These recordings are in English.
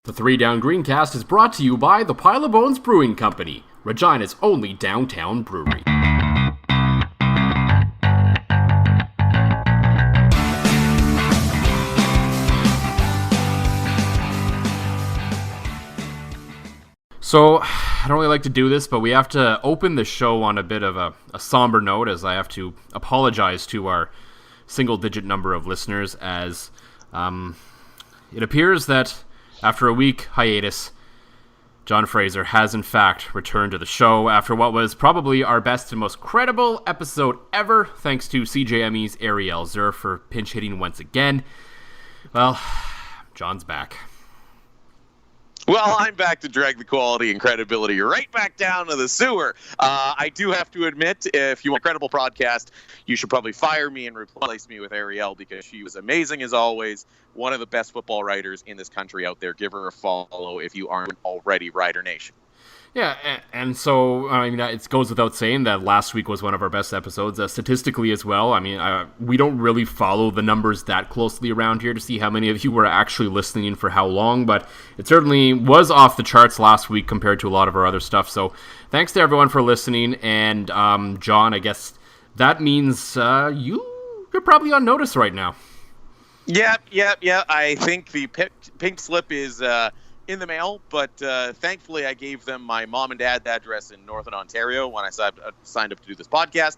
The Three Down Greencast is brought to you by the Pile of Bones Brewing Company, Regina's only downtown brewery. So, I don't really like to do this, but we have to open the show on a bit of a somber note, as I have to apologize to our single-digit number of listeners, as it appears that after a week hiatus, John Fraser has in fact returned to the show after what was probably our best and most credible episode ever, thanks to CJME's Ariel Zur for pinch hitting once again. Well, John's back. Well, I'm back to drag the quality and credibility right back down to the sewer. I do have to admit, if you want a credible podcast, you should probably fire me and replace me with Ariel, because she was amazing as always. One of the best football writers in this country out there. Give her a follow if you aren't already, Rider Nation. Yeah, and so, I mean, it goes without saying that last week was one of our best episodes, statistically as well. I mean, we don't really follow the numbers that closely around here to see how many of you were actually listening for how long, but it certainly was off the charts last week compared to a lot of our other stuff. So thanks to everyone for listening, and John, I guess that means you're probably on notice right now. Yeah. I think the pink slip is in the mail, but thankfully I gave them my mom and dad's address in Northern Ontario when I signed up to do this podcast.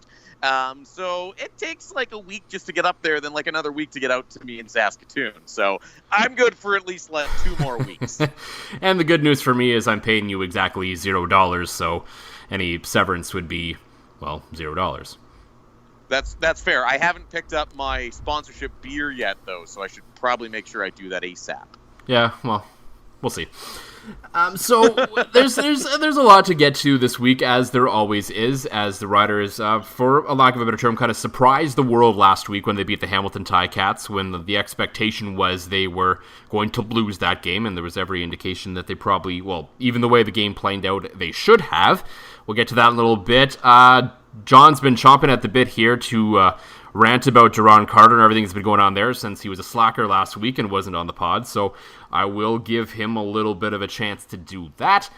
So it takes like a week just to get up there, then like another week to get out to me in Saskatoon. So I'm good for at least like 2 more weeks. And the good news for me is I'm paying you exactly $0, so any severance would be, well, $0. That's fair. I haven't picked up my sponsorship beer yet, though, so I should probably make sure I do that ASAP. Yeah, well, we'll see. So there's a lot to get to this week, as there always is, as the Riders, for a lack of a better term, kind of surprised the world last week when they beat the Hamilton Ticats, when the expectation was they were going to lose that game, and there was every indication that they probably, well, even the way the game played out, they should have. We'll get to that in a little bit. John's been chomping at the bit here to rant about Duron Carter and everything that's been going on there since he was a slacker last week and wasn't on the pod, so I will give him a little bit of a chance to do that.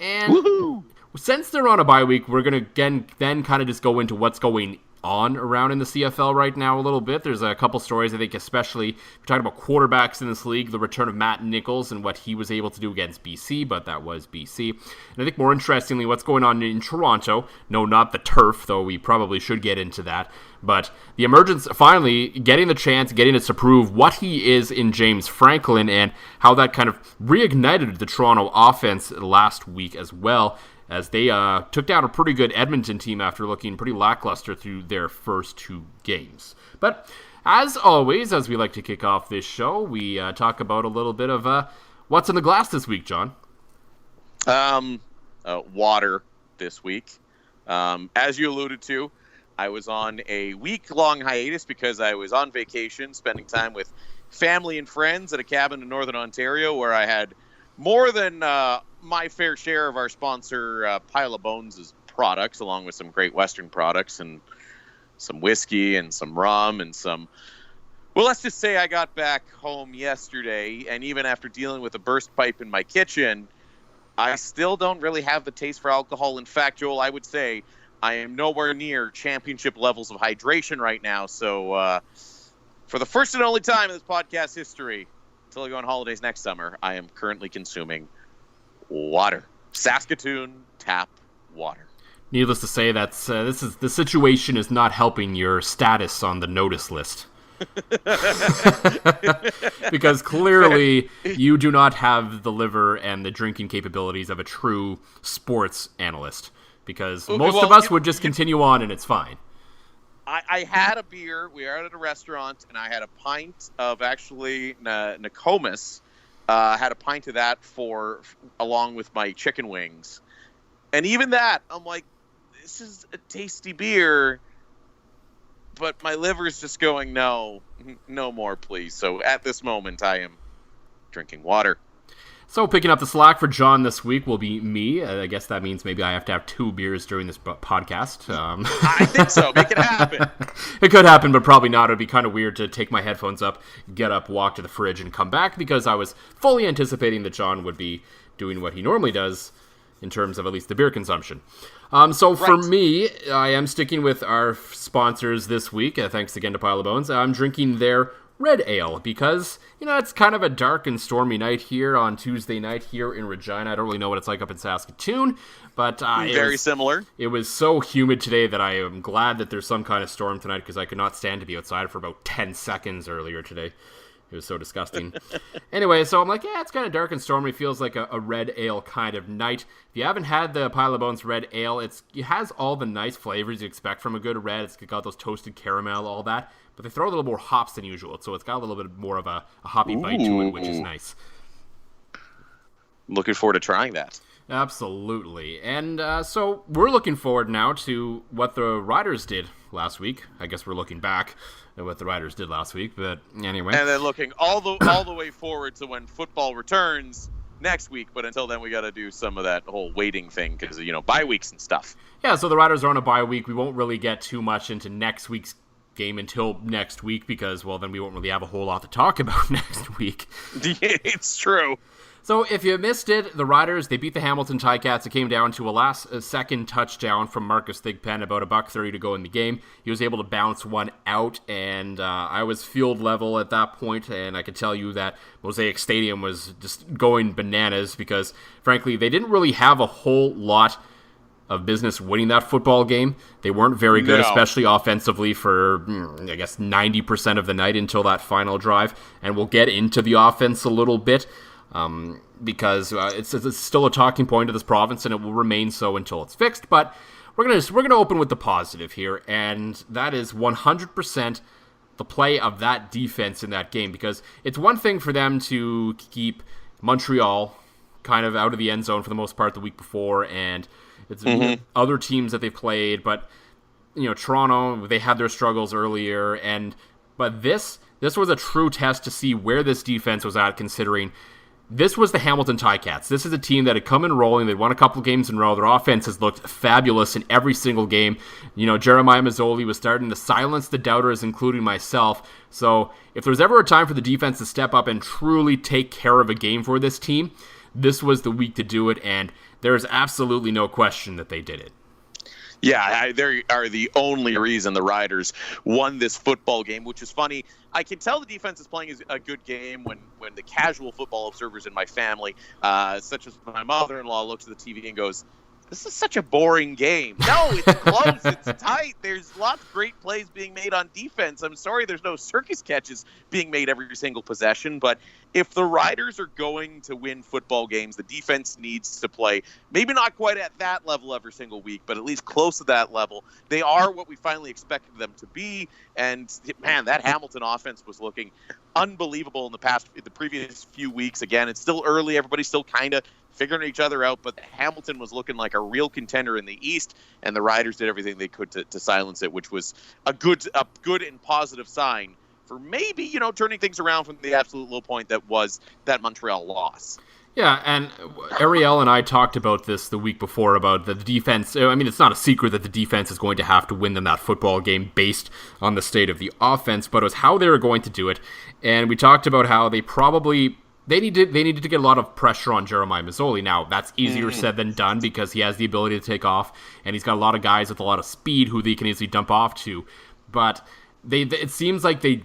And woohoo! Since they're on a bye week, we're going to then kind of just go into what's going on around in the CFL right now a little bit. There's a couple stories, I think, especially if you're talking about quarterbacks in this league, the return of Matt Nichols and what he was able to do against BC, but that was BC. And I think more interestingly, what's going on in Toronto. No, not the turf, though we probably should get into that. But the emergence, finally, getting the chance, getting it to prove what he is in James Franklin and how that kind of reignited the Toronto offense last week as well, as they took down a pretty good Edmonton team after looking pretty lackluster through their first 2 games. But as always, as we like to kick off this show, we talk about a little bit of what's in the glass this week, John. Water this week. As you alluded to, I was on a week-long hiatus because I was on vacation, spending time with family and friends at a cabin in Northern Ontario, where I had more than my fair share of our sponsor, Pile of Bones' products, along with some Great Western products and some whiskey and some rum and some... Well, let's just say I got back home yesterday, and even after dealing with a burst pipe in my kitchen, I still don't really have the taste for alcohol. In fact, Joel, I would say I am nowhere near championship levels of hydration right now. So for the first and only time in this podcast history, until I go on holidays next summer, I am currently consuming water. Saskatoon tap water. Needless to say, that's the situation is not helping your status on the notice list. Because clearly you do not have the liver and the drinking capabilities of a true sports analyst. Because most of us would just continue on and it's fine. I had a beer. We were at a restaurant, and I had a pint of actually Nokomis. Had a pint of that along with my chicken wings. And even that, I'm like, this is a tasty beer, but my liver's just going, no more, please. So at this moment, I am drinking water. So picking up the slack for John this week will be me. I guess that means maybe I have to have 2 beers during this podcast. I think so. Make it happen. It could happen, but probably not. It would be kind of weird to take my headphones up, get up, walk to the fridge, and come back, because I was fully anticipating that John would be doing what he normally does in terms of at least the beer consumption. For me, I am sticking with our sponsors this week. Thanks again to Pile of Bones. I'm drinking their red ale because, it's kind of a dark and stormy night here on Tuesday night here in Regina. I don't really know what it's like up in Saskatoon, but very similar. It was so humid today that I am glad that there's some kind of storm tonight, because I could not stand to be outside for about 10 seconds earlier today. It was so disgusting. Anyway, so I'm like, it's kind of dark and stormy. It feels like a red ale kind of night. If you haven't had the Pile of Bones red ale, it has all the nice flavors you expect from a good red. It's got those toasted caramel, all that. But they throw a little more hops than usual, so it's got a little bit more of a hoppy bite to it, which is nice. Looking forward to trying that. Absolutely. And so we're looking forward now to what the Riders did last week. I guess we're looking back at what the Riders did last week, but anyway. And then looking all the way forward to when football returns next week, but until then we got to do some of that whole waiting thing because, bye weeks and stuff. Yeah, so the Riders are on a bye week. We won't really get too much into next week's game until next week because, well, then we won't really have a whole lot to talk about next week. It's true. So if you missed it, the Riders, they beat the Hamilton Ticats. It came down to a second touchdown from Marcus Thigpen, about $1:30 to go in the game. He was able to bounce one out, and I was field level at that point, and I could tell you that Mosaic Stadium was just going bananas because, frankly, they didn't really have a whole lot of business winning that football game. They weren't very good, especially offensively, for, 90% of the night until that final drive. And we'll get into the offense a little bit because it's still a talking point of this province, and it will remain so until it's fixed. But we're gonna open with the positive here, and that is 100% the play of that defense in that game, because it's one thing for them to keep Montreal kind of out of the end zone for the most part the week before, and it's other teams that they've played, but Toronto, they had their struggles earlier, but this was a true test to see where this defense was at, considering this was the Hamilton Ticats. This is a team that had come in rolling. They'd won a couple games in a row. Their offense has looked fabulous in every single game. Jeremiah Mazzoli was starting to silence the doubters, including myself. So if there's ever a time for the defense to step up and truly take care of a game for this team, this was the week to do it, and there's absolutely no question that they did it. Yeah, they are the only reason the Riders won this football game, which is funny. I can tell the defense is playing a good game when the casual football observers in my family, such as my mother-in-law, looks at the TV and goes, "This is such a boring game." No, it's close. It's tight. There's lots of great plays being made on defense. I'm sorry there's no circus catches being made every single possession, but if the Riders are going to win football games, the defense needs to play, maybe not quite at that level every single week, but at least close to that level. They are what we finally expected them to be, and man, that Hamilton offense was looking unbelievable in the previous few weeks. Again, it's still early. Everybody's still kind of figuring each other out, but Hamilton was looking like a real contender in the East, and the Riders did everything they could to silence it, which was a good and positive sign for maybe, turning things around from the absolute low point that was that Montreal loss. Yeah, and Ariel and I talked about this the week before about the defense. I mean, it's not a secret that the defense is going to have to win them that football game based on the state of the offense, but it was how they were going to do it. And we talked about how they needed to get a lot of pressure on Jeremiah Mazzoli. Now, that's easier said than done because he has the ability to take off, and he's got a lot of guys with a lot of speed who they can easily dump off to. But it seems like they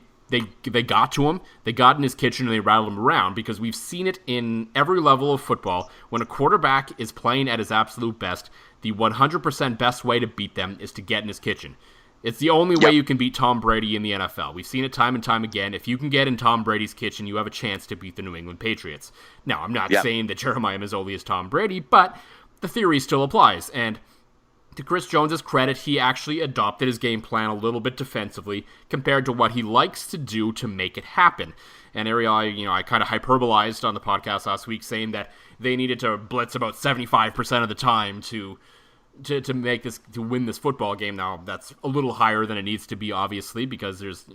got to him, they got in his kitchen, and they rattled him around, because we've seen it in every level of football. When a quarterback is playing at his absolute best, the 100% best way to beat them is to get in his kitchen. It's the only way you can beat Tom Brady in the NFL. We've seen it time and time again. If you can get in Tom Brady's kitchen, you have a chance to beat the New England Patriots. Now, I'm not saying that Jeremiah Mazzoli is Tom Brady, but the theory still applies. And to Chris Jones' credit, he actually adopted his game plan a little bit defensively compared to what he likes to do to make it happen. And Ariel, I kind of hyperbolized on the podcast last week saying that they needed to blitz about 75% of the time to win this football game. Now, that's a little higher than it needs to be, obviously, because there's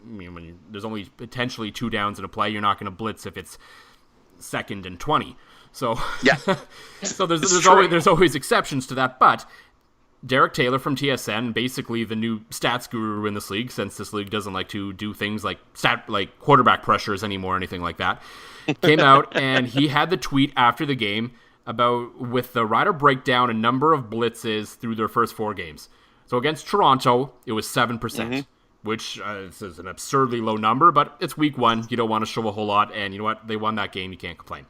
only potentially 2 downs in a play. You're not going to blitz if it's 2nd and 20. So, Yeah. so there's always exceptions to that. But Derek Taylor from TSN, basically the new stats guru in this league, since this league doesn't like to do things like quarterback pressures anymore or anything like that, came out and he had the tweet after the game about with the Rider breakdown a number of blitzes through their first 4 games. So against Toronto, it was 7%, which is an absurdly low number, but it's week 1. You don't want to show a whole lot, and you know what? They won that game. You can't complain.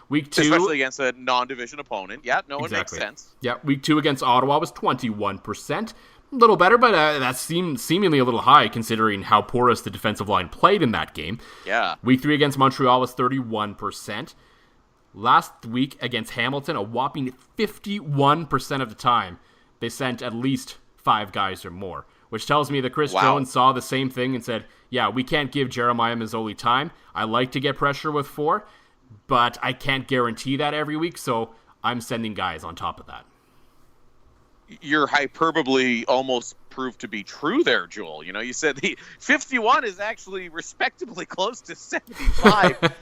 Week 2, especially against a non-division opponent. Yeah, no, exactly. It makes sense. Yeah, week 2 against Ottawa was 21%. A little better, but that seemed seemingly a little high considering how porous the defensive line played in that game. Yeah. Week 3 against Montreal was 31%. Last week against Hamilton, a whopping 51% of the time, they sent at least 5 guys or more, which tells me that Chris Jones saw the same thing and said, yeah, we can't give Jeremiah Mazzoli time. I like to get pressure with 4, but I can't guarantee that every week, so I'm sending guys on top of that. Your hyperbole almost proved to be true there, Joel. You know, you said the 51 is actually respectably close to 75.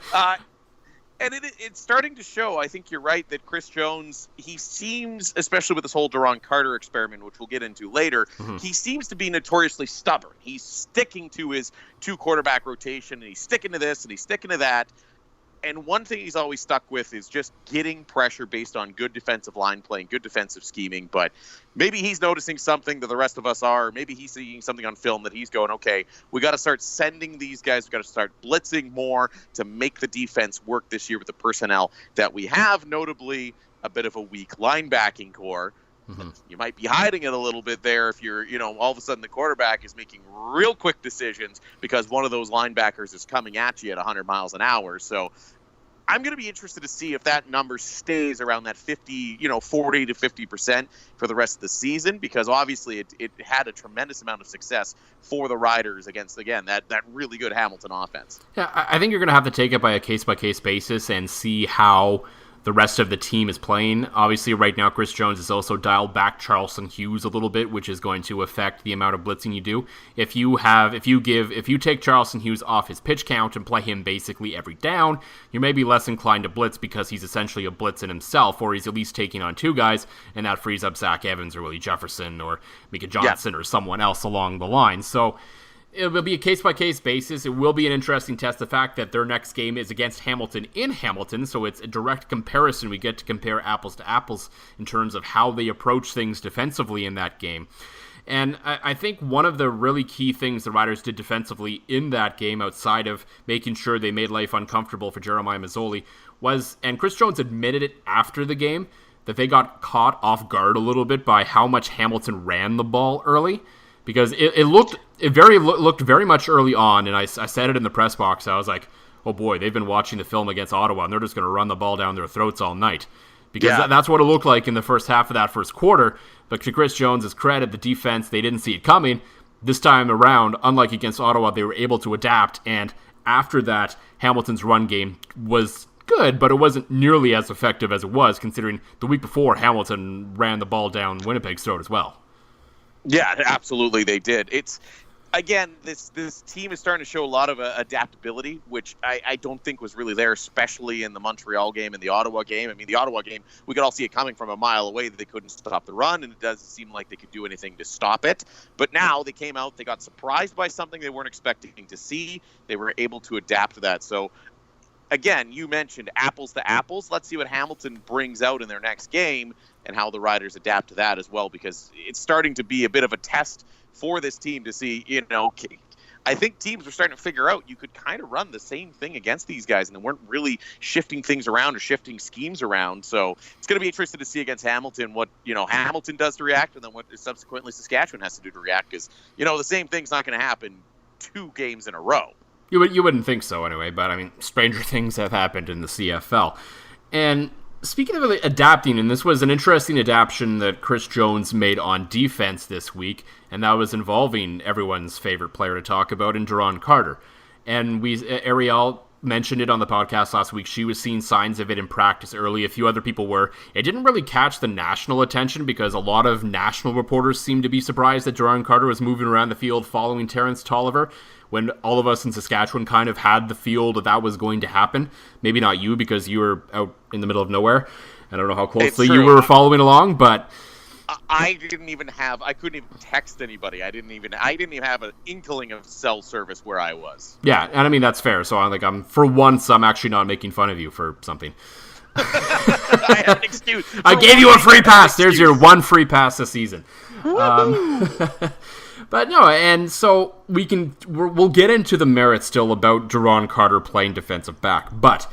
And it's starting to show, I think you're right, that Chris Jones, he seems, especially with this whole Duron Carter experiment, which we'll get into later, he seems to be notoriously stubborn. He's sticking to his 2-quarterback rotation, and he's sticking to this, and he's sticking to that. And one thing he's always stuck with is just getting pressure based on good defensive line play and good defensive scheming. But maybe he's noticing something that the rest of us are. Maybe he's seeing something on film that he's going, okay, we got to start sending these guys. We got to start blitzing more to make the defense work this year with the personnel that we have, notably a bit of a weak linebacking core. You might be hiding it a little bit there if you're, all of a sudden the quarterback is making real quick decisions because one of those linebackers is coming at you at 100 miles an hour. So I'm going to be interested to see if that number stays around that 40 to 50% for the rest of the season, because obviously it had a tremendous amount of success for the Riders against, again, that really good Hamilton offense. Yeah, I think you're going to have to take it by a case-by-case basis and see how the rest of the team is playing. Obviously, right now, Chris Jones has also dialed back Charleston Hughes a little bit, which is going to affect the amount of blitzing you do. If you take Charleston Hughes off his pitch count and play him basically every down, you may be less inclined to blitz because he's essentially a blitz in himself, or he's at least taking on 2 guys, and that frees up Zach Evans or Willie Jefferson or Mika Johnson or someone else along the line. So it will be a case-by-case basis. It will be an interesting test. The fact that their next game is against Hamilton in Hamilton, so it's a direct comparison. We get to compare apples to apples in terms of how they approach things defensively in that game. And I think one of the really key things the Riders did defensively in that game, outside of making sure they made life uncomfortable for Jeremiah Mazzoli, was, and Chris Jones admitted it after the game, that they got caught off guard a little bit by how much Hamilton ran the ball early. Because it looked very much early on, and I said it in the press box. I was like, oh boy, they've been watching the film against Ottawa, and they're just going to run the ball down their throats all night. Because that's what it looked like in the first half of that first quarter. But to Chris Jones' credit, the defense, they didn't see it coming. This time around, unlike against Ottawa, they were able to adapt. And after that, Hamilton's run game was good, but it wasn't nearly as effective as it was, considering the week before, Hamilton ran the ball down Winnipeg's throat as well. Yeah, absolutely they did. It's, again, this team is starting to show a lot of adaptability, which I don't think was really there, especially in the Montreal game and the Ottawa game. I mean, the Ottawa game, we could all see it coming from a mile away that they couldn't stop the run, and it doesn't seem like they could do anything to stop it. But now they came out, they got surprised by something they weren't expecting to see. They were able to adapt to that. So, again, you mentioned apples to apples. Let's see what Hamilton brings out in their next game and how the Riders adapt to that as well, because it's starting to be a bit of a test for this team to see, I think teams are starting to figure out you could kind of run the same thing against these guys, and they weren't really shifting things around or shifting schemes around. So it's going to be interesting to see against Hamilton what, Hamilton does to react, and then what subsequently Saskatchewan has to do to react, because, the same thing's not going to happen 2 games in a row. You wouldn't think so anyway, but I mean, stranger things have happened in the CFL. And speaking of adapting, and this was an interesting adaptation that Chris Jones made on defense this week, and that was involving everyone's favorite player to talk about in Duron Carter. And Ariel, mentioned it on the podcast last week. She was seeing signs of it in practice early. A few other people were. It didn't really catch the national attention because a lot of national reporters seemed to be surprised that Duron Carter was moving around the field following Terrence Tolliver, when all of us in Saskatchewan kind of had the feel that was going to happen. Maybe not you, because you were out in the middle of nowhere. I don't know how closely you were following along, but I couldn't even text anybody. I didn't even have an inkling of cell service where I was. Yeah, and I mean, that's fair. So I'm for once, I'm actually not making fun of you for something. I have an excuse. I gave you a free pass. There's your one free pass this season. But no, and so we'll get into the merits still about Duron Carter playing defensive back. But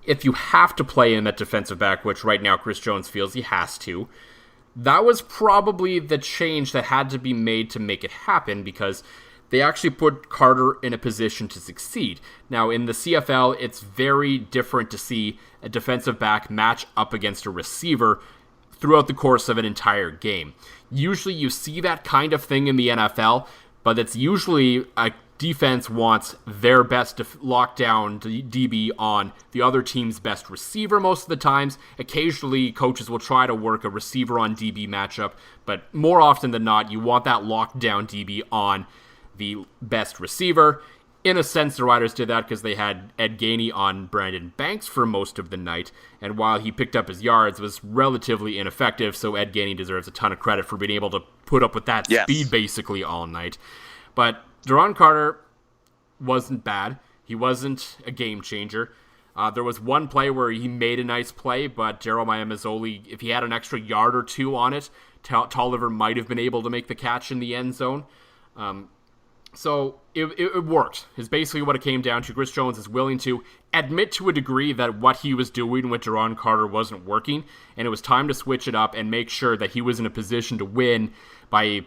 if you have to play him at defensive back, which right now Chris Jones feels he has to, that was probably the change that had to be made to make it happen, because they actually put Carter in a position to succeed. Now, in the CFL, it's very different to see a defensive back match up against a receiver throughout the course of an entire game. Usually you see that kind of thing in the NFL, but it's usually a defense wants their best lockdown DB on the other team's best receiver most of the times. Occasionally, coaches will try to work a receiver on DB matchup, but more often than not, you want that lockdown DB on the best receiver. In a sense, the Riders did that because they had Ed Gainey on Brandon Banks for most of the night, and while he picked up his yards, was relatively ineffective, so Ed Gainey deserves a ton of credit for being able to put up with that speed basically all night. But Duron Carter wasn't bad. He wasn't a game changer. There was one play where he made a nice play, but Jeremiah Mazzoli, if he had an extra yard or two on it, Tolliver might have been able to make the catch in the end zone. So it worked, is basically what it came down to. Chris Jones is willing to admit to a degree that what he was doing with Duron Carter wasn't working, and it was time to switch it up and make sure that he was in a position to win by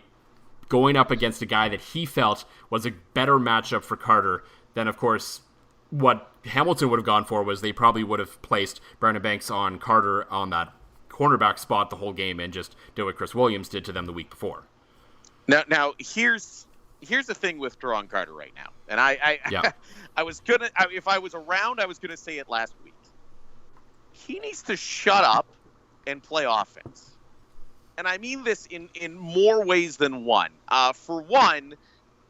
going up against a guy that he felt was a better matchup for Carter than, of course, what Hamilton would have gone for. Was they probably would have placed Brandon Banks on Carter on that cornerback spot the whole game and just did what Chris Williams did to them the week before. Now here's the thing with Duron Carter right now, and I was gonna, if I was around, I was gonna say it last week. He needs to shut up and play offense. And I mean this in more ways than one. For one,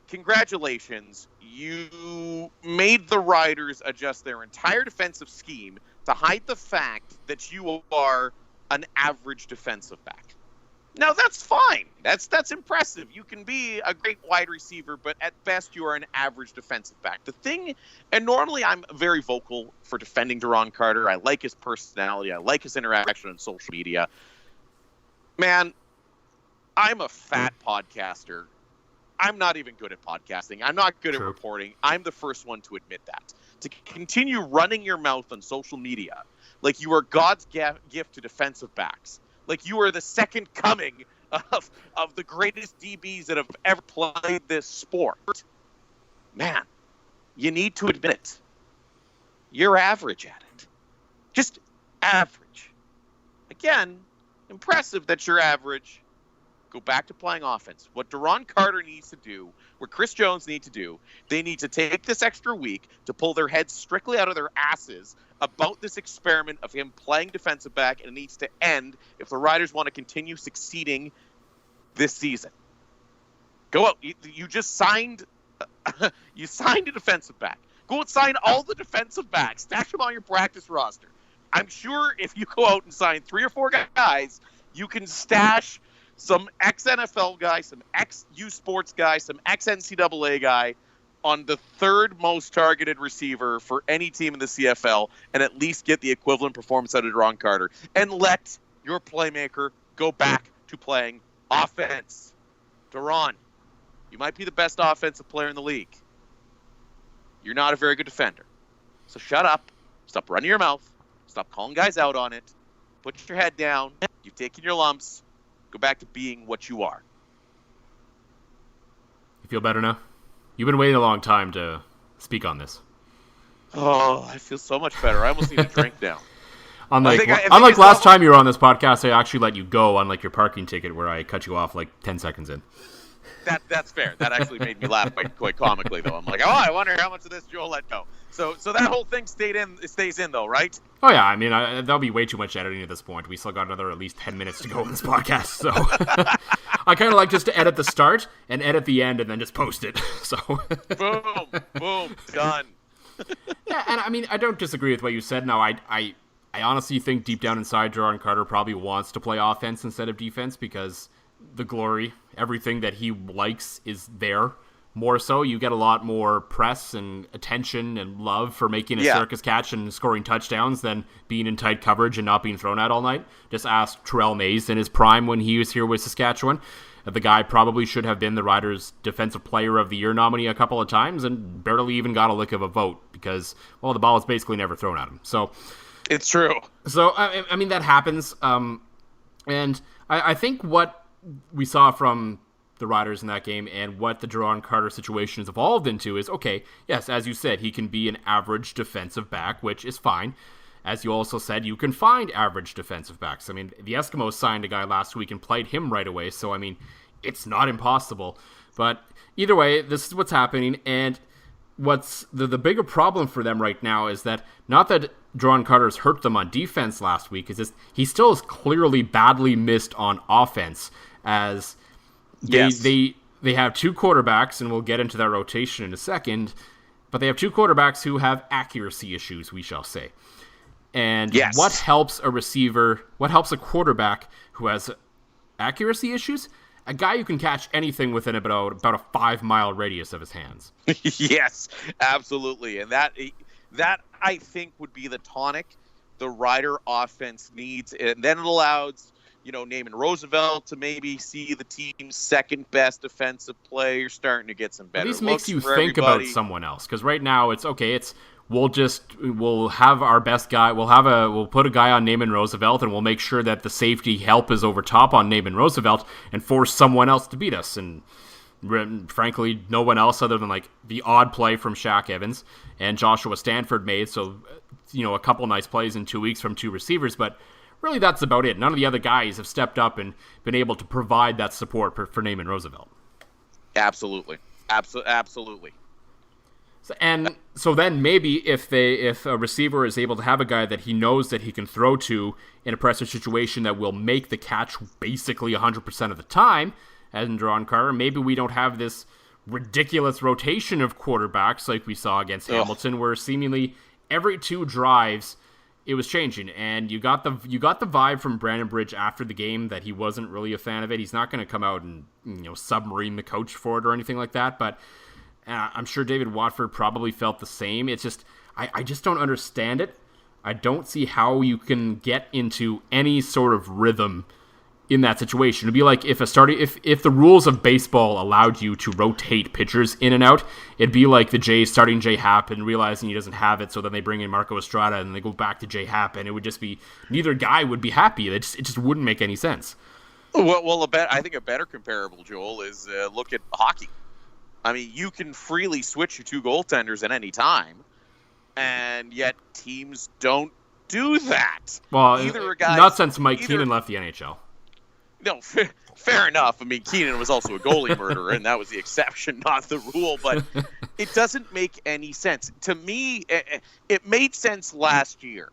congratulations. You made the Riders adjust their entire defensive scheme to hide the fact that you are an average defensive back. Now, that's fine. That's impressive. You can be a great wide receiver, but at best you are an average defensive back. The thing, and normally I'm very vocal for defending Duron Carter. I like his personality. I like his interaction on social media. Man, I'm a fat podcaster. I'm not even good at podcasting. I'm not good at reporting. I'm the first one to admit that. To continue running your mouth on social media like you are God's gift to defensive backs, like you are the second coming of the greatest DBs that have ever played this sport, man, you need to admit it. You're average at it. Just average. Again, impressive that you're average. Go back to playing offense. What Duron Carter needs to do, what Chris Jones needs to do, they need to take this extra week to pull their heads strictly out of their asses about this experiment of him playing defensive back, and it needs to end if the Riders want to continue succeeding this season. Go out. You just signed you signed a defensive back. Go and sign all the defensive backs. Stash them on your practice roster. I'm sure if you go out and sign 3 or 4 guys, you can stash some ex-NFL guy, some ex-U Sports guy, some ex-NCAA guy on the third most targeted receiver for any team in the CFL, and at least get the equivalent performance out of Duron Carter, and let your playmaker go back to playing offense. Duron, you might be the best offensive player in the league. You're not a very good defender. So shut up. Stop running your mouth. Stop calling guys out on it. Put your head down. You've taken your lumps. Go back to being what you are. You feel better now? You've been waiting a long time to speak on this. Oh, I feel so much better. I almost need a drink now. Unlike last time you were on this podcast, I actually let you go, unlike your parking ticket where I cut you off like 10 seconds in. That's fair. That actually made me laugh quite comically, though. I'm like, oh, I wonder how much of this Joel let go. So that whole thing stays in, though, right? Oh, yeah. I mean, that'll be way too much editing at this point. We still got another at least 10 minutes to go in this podcast. So I kind of like just to edit the start and edit the end and then just post it. So boom, done. Yeah, and I mean, I don't disagree with what you said. Now, I honestly think deep down inside, Duron Carter probably wants to play offense instead of defense because the glory, everything that he likes is there. More so, you get a lot more press and attention and love for making a circus catch and scoring touchdowns than being in tight coverage and not being thrown at all night. Just ask Terrell Mays in his prime when he was here with Saskatchewan. The guy probably should have been the Riders' Defensive Player of the Year nominee a couple of times and barely even got a lick of a vote because, well, the ball was basically never thrown at him. So it's true. So, I mean, that happens. And I think what we saw from the Riders in that game and what the Duron Carter situation has evolved into is, okay, yes, as you said, he can be an average defensive back, which is fine. As you also said, you can find average defensive backs. I mean, the Eskimos signed a guy last week and played him right away, so, I mean, it's not impossible. But either way, this is what's happening, and what's the bigger problem for them right now is that, not that Duron Carter's hurt them on defense last week, is just he still is clearly badly missed on offense, as they have two quarterbacks, and we'll get into that rotation in a second, but they have two quarterbacks who have accuracy issues, we shall say. And what helps a receiver, what helps a quarterback who has accuracy issues? A guy who can catch anything within about a 5-mile radius of his hands. Yes, absolutely. And that I think would be the tonic the Rider offense needs. And then it allows, Naaman Roosevelt to maybe see the team's second best defensive player starting to get some better looks. At least makes you think everybody. About someone else. Because right now it's okay, we'll have our best guy. We'll put a guy on Naaman Roosevelt, and we'll make sure that the safety help is over top on Naaman Roosevelt and force someone else to beat us. And frankly, no one else other than like the odd play from Shaq Evans and Joshua Stanford made. So, a couple nice plays in 2 weeks from two receivers, but really that's about it. None of the other guys have stepped up and been able to provide that support for Naaman Roosevelt. Absolutely. Absolutely. So then maybe if a receiver is able to have a guy that he knows that he can throw to in a pressure situation that will make the catch basically 100% of the time, as in Duron Carter, maybe we don't have this ridiculous rotation of quarterbacks like we saw against Hamilton, where seemingly every 2 drives it was changing. And you got the vibe from Brandon Bridge after the game that he wasn't really a fan of it. He's not going to come out and submarine the coach for it or anything like that, but I'm sure David Watford probably felt the same. It's just, I just don't understand it. I don't see how you can get into any sort of rhythm in that situation. It'd be like if the rules of baseball allowed you to rotate pitchers in and out, it'd be like the Jays starting J Happ and realizing he doesn't have it, so then they bring in Marco Estrada and they go back to J Happ, and it would just be, neither guy would be happy. It just wouldn't make any sense. Well, I think a better comparable, Joel, is look at hockey. I mean, you can freely switch your 2 goaltenders at any time, and yet teams don't do that. Well, not since Mike Keenan left the NHL. No, fair enough. I mean, Keenan was also a goalie murderer, and that was the exception, not the rule. But it doesn't make any sense. To me, it made sense last year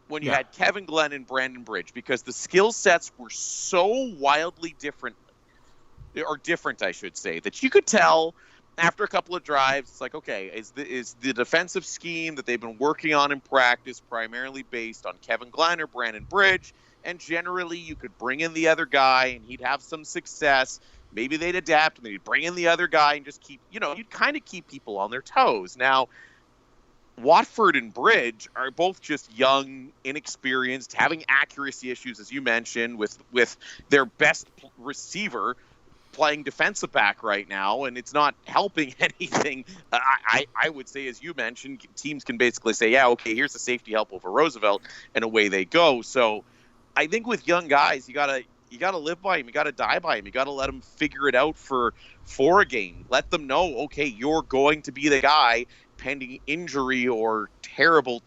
when you had Kevin Glenn and Brandon Bridge, because the skill sets were so wildly different, I should say, that you could tell after a couple of drives, it's like, okay, is the defensive scheme that they've been working on in practice primarily based on Kevin Glenn or Brandon Bridge? And generally, you could bring in the other guy, and he'd have some success. Maybe they'd adapt, and they'd bring in the other guy and just keep, you'd kind of keep people on their toes. Now, Watford and Bridge are both just young, inexperienced, having accuracy issues, as you mentioned, with their best receiver playing defensive back right now, and it's not helping anything. I would say, as you mentioned, teams can basically say, yeah, okay, here's the safety help over Roosevelt, and away they go. So I think with young guys, you gotta live by him, you gotta die by him, you gotta let them figure it out for a game. Let them know, okay, you're going to be the guy pending injury or terrible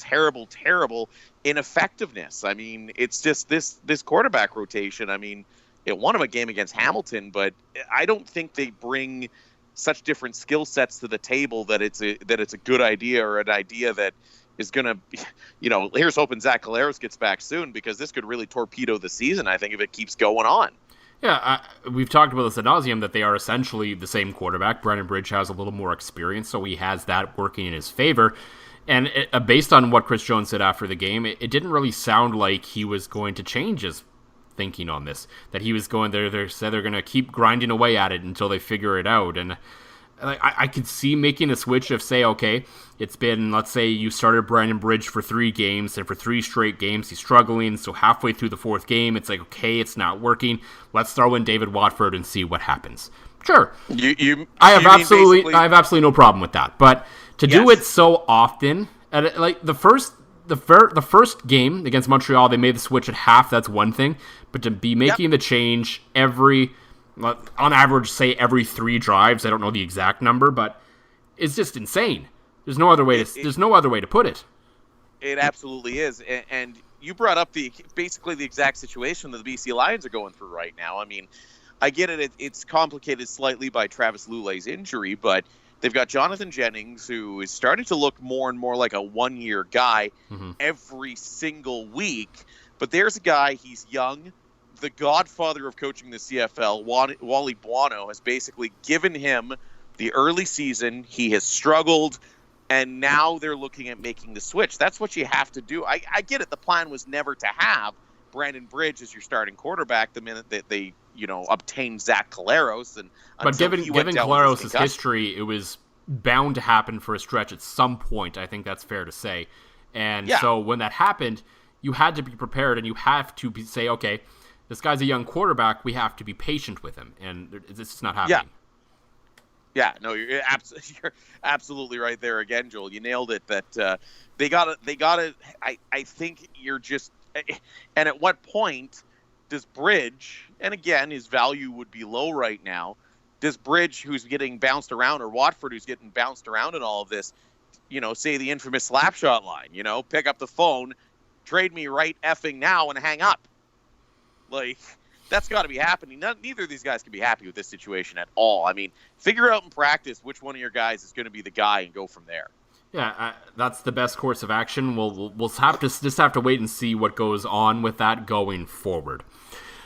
ineffectiveness. I mean, it's just this quarterback rotation. I mean, It won them a game against Hamilton, but I don't think they bring such different skill sets to the table that it's a good idea, or an idea that is going to, here's hoping Zach Collaros gets back soon, because this could really torpedo the season, I think, if it keeps going on. Yeah, we've talked about this ad nauseum, that they are essentially the same quarterback. Brandon Bridge has a little more experience, so he has that working in his favor. And based on what Chris Jones said after the game, it didn't really sound like he was going to change his thinking on this. That he was going there. They said they're going to keep grinding away at it until they figure it out. And I could see making a switch of, say, okay, it's been, let's say you started Brandon Bridge for 3 games, and for 3 straight games he's struggling, so halfway through the 4th game, it's like, okay, it's not working. Let's throw in David Watford and see what happens. Sure. I have absolutely no problem with that. But to do it so often, like the first game against Montreal, they made the switch at half, that's one thing. But to be making the change on average, say every 3 drives, I don't know the exact number, but it's just insane. There's no other way to put it. It absolutely is. And you brought up basically the exact situation that the BC Lions are going through right now. I mean, I get it. It's complicated slightly by Travis Lulay's injury, but they've got Jonathan Jennings, who is starting to look more and more like a one-year guy every single week. But there's a guy, he's young. The godfather of coaching the CFL, Wally Buono, has basically given him the early season. He has struggled, and now they're looking at making the switch. That's what you have to do. I get it. The plan was never to have Brandon Bridge as your starting quarterback the minute that they, obtained Zach Collaros. But given Collaros' history, it was bound to happen for a stretch at some point. I think that's fair to say. And so when that happened, you had to be prepared, and you have to say, okay, this guy's a young quarterback. We have to be patient with him, and it's just not happening. Yeah, no, you're absolutely right there again, Joel. You nailed it. That they got to. I think you're just. And at what point does Bridge? And again, his value would be low right now. Does Bridge, who's getting bounced around, or Watford, who's getting bounced around in all of this, say the infamous slapshot line? Pick up the phone, trade me right effing now, and hang up. Like, that's got to be happening. Neither of these guys can be happy with this situation at all. I mean, figure out in practice which one of your guys is going to be the guy and go from there. Yeah, that's the best course of action. We'll have to wait and see what goes on with that going forward.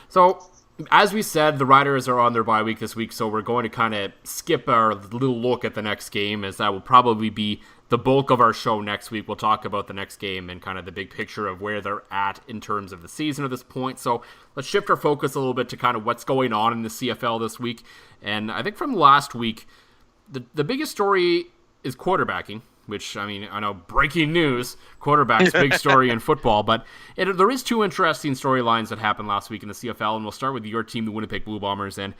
So, as we said, the Riders are on their bye week this week, so we're going to kind of skip our little look at the next game, as that will probably be the bulk of our show next week. We'll talk about the next game and kind of the big picture of where they're at in terms of the season at this point. So let's shift our focus a little bit to kind of what's going on in the CFL this week. And I think from last week, the biggest story is quarterbacking, which, I mean, I know, breaking news, quarterback's big story in football, but there is 2 interesting storylines that happened last week in the CFL, and we'll start with your team, the Winnipeg Blue Bombers. And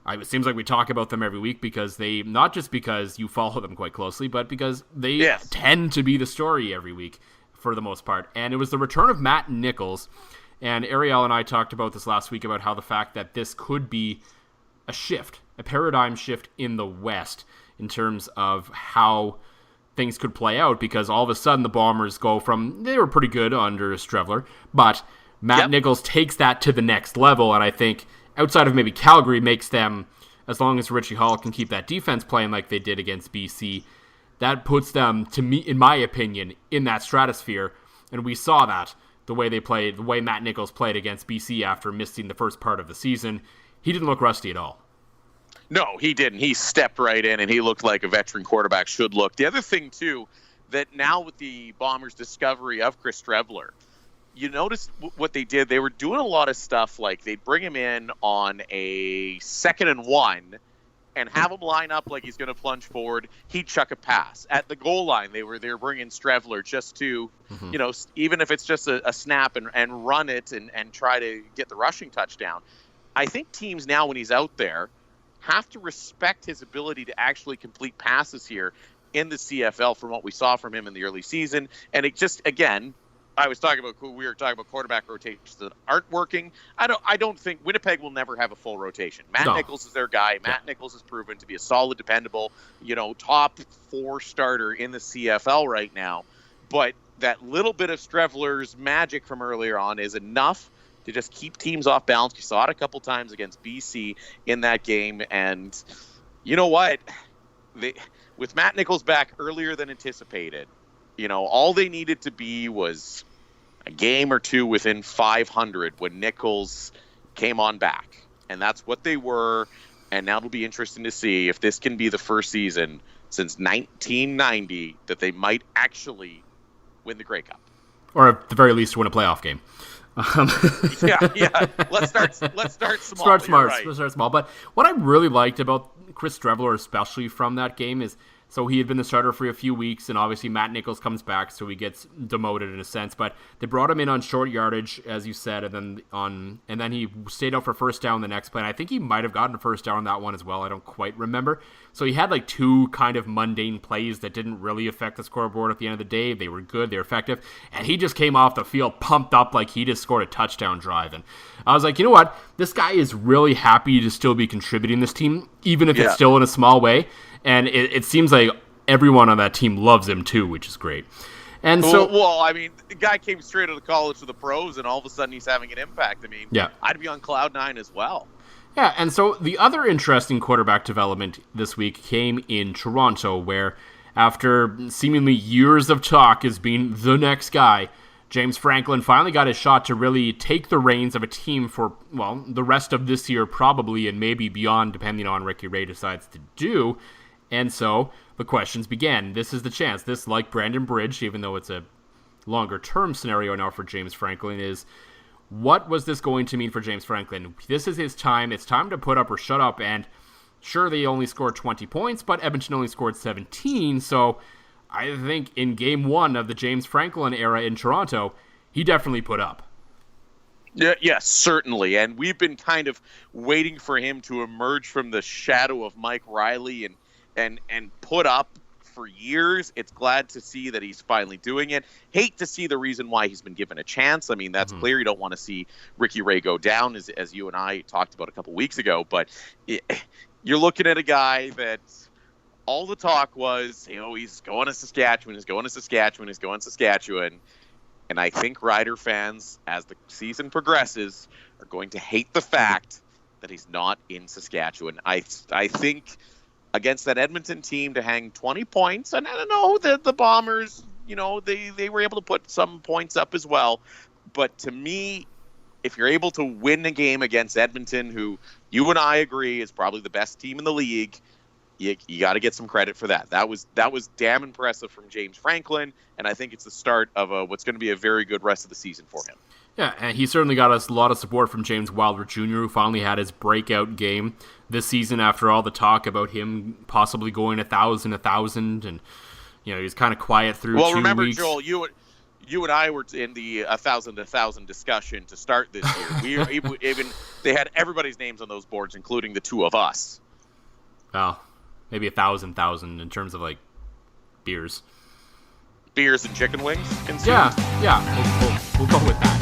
it seems like we talk about them every week because not just because you follow them quite closely, but because they tend to be the story every week for the most part. And it was the return of Matt Nichols. And Ariel and I talked about this last week, about how the fact that this could be a paradigm shift in the West in terms of how things could play out, because all of a sudden the Bombers go from, they were pretty good under Strevler, but Matt Nichols takes that to the next level, and I think outside of maybe Calgary, makes them, as long as Richie Hall can keep that defense playing like they did against BC, that puts them, to me, in my opinion, in that stratosphere. And we saw that, the way they played, the way Matt Nichols played against BC after missing the first part of the season. He didn't look rusty at all. No, he didn't. He stepped right in, and he looked like a veteran quarterback should look. The other thing, too, that now with the Bombers' discovery of Chris Strevler, you notice what they did. They were doing a lot of stuff like they'd bring him in on a 2nd and 1 and have him line up like he's going to plunge forward. He'd chuck a pass. At the goal line, they were bringing Strevler just to, even if it's just a snap and run it and try to get the rushing touchdown. I think teams now, when he's out there, have to respect his ability to actually complete passes here in the CFL from what we saw from him in the early season. And it just, again, we were talking about quarterback rotations that aren't working. I don't think Winnipeg will never have a full rotation. Matt Nichols is their guy. Matt Nichols has proven to be a solid, dependable, top 4 starter in the CFL right now. But that little bit of Strevler's magic from earlier on is enough to just keep teams off balance. You saw it a couple times against BC in that game, and you know what? With Matt Nichols back earlier than anticipated, all they needed to be was a game or two within 500 when Nichols came on back. And that's what they were. And now it'll be interesting to see if this can be the first season since 1990 that they might actually win the Grey Cup. Or at the very least win a playoff game. Yeah. Let's start small. Start smart. Right. Let's start small. But what I really liked about Chris Streveler, especially from that game, is so he had been the starter for a few weeks, and obviously Matt Nichols comes back, so he gets demoted in a sense. But they brought him in on short yardage, as you said, and then he stayed out for first down the next play. And I think he might have gotten a first down on that one as well. I don't quite remember. So he had like two kind of mundane plays that didn't really affect the scoreboard at the end of the day. They were good, they were effective, and he just came off the field pumped up like he just scored a touchdown drive. And I was like, you know what? This guy is really happy to still be contributing this team, even if it's still in a small way. And it seems like everyone on that team loves him too, which is great. And so, the guy came straight out of college to the pros, and all of a sudden he's having an impact. I'd be on cloud nine as well. Yeah, and so the other interesting quarterback development this week came in Toronto, where after seemingly years of talk as being the next guy, James Franklin finally got his shot to really take the reins of a team for, the rest of this year probably, and maybe beyond, depending on what Ricky Ray decides to do. And so the questions began. This is the chance. This, like Brandon Bridge, even though it's a longer-term scenario now for James Franklin, is what was this going to mean for James Franklin? This is his time. It's time to put up or shut up. And sure, they only scored 20 points, but Edmonton only scored 17. So I think in game one of the James Franklin era in Toronto, he definitely put up. Yes, certainly. And we've been kind of waiting for him to emerge from the shadow of Mike Riley and put up for years. It's glad to see that he's finally doing it. Hate to see the reason why he's been given a chance. That's clear. You don't want to see Ricky Ray go down, as you and I talked about a couple weeks ago. But you're looking at a guy that all the talk was, he's going to Saskatchewan, And I think Rider fans, as the season progresses, are going to hate the fact that he's not in Saskatchewan. I think against that Edmonton team to hang 20 points, and I don't know that the Bombers, they were able to put some points up as well. But to me, if you're able to win a game against Edmonton, who you and I agree is probably the best team in the league, you got to get some credit for that. That was damn impressive from James Franklin, and I think it's the start of what's going to be a very good rest of the season for him. Yeah, and he certainly got us a lot of support from James Wilder Jr., who finally had his breakout game this season after all the talk about him possibly going 1,000, and he was kind of quiet through 2 weeks. Well, remember, Joel, you and I were in the 1,000 discussion to start this year. They had everybody's names on those boards, including the two of us. Well, maybe 1,000 in terms of like beers and chicken wings. Yeah, we'll go with that.